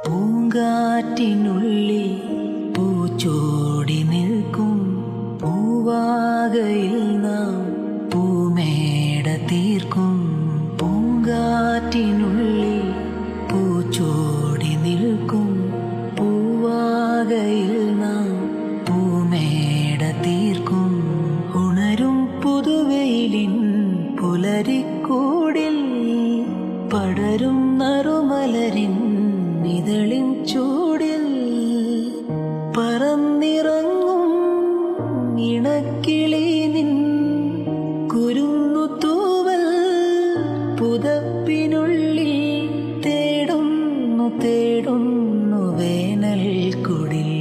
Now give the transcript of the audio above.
പൂങ്കാറ്റിനുള്ളിൽ പൂച്ചോടി നിൽക്കും പൂവാകയിൽ നാം പൂമേട തീർക്കും. പൂങ്കാറ്റിനുള്ളിൽ പൂച്ചോടി നിൽക്കും പൂവാകയിൽ നാം പൂമേട തീർക്കും. ഉണരും പുതുവെയിലിൻ പുലരിക്കൂടിൽ പടരും നറുമലരിൻ ഇതളിൻ ചൂടിൽ പറന്നിറങ്ങും ഇണക്കിളി നിൻ കുരുന്നു തൂവൽ പുതപ്പിനുള്ളിൽ തേടുന്നു വേനൽ കുടിൽ.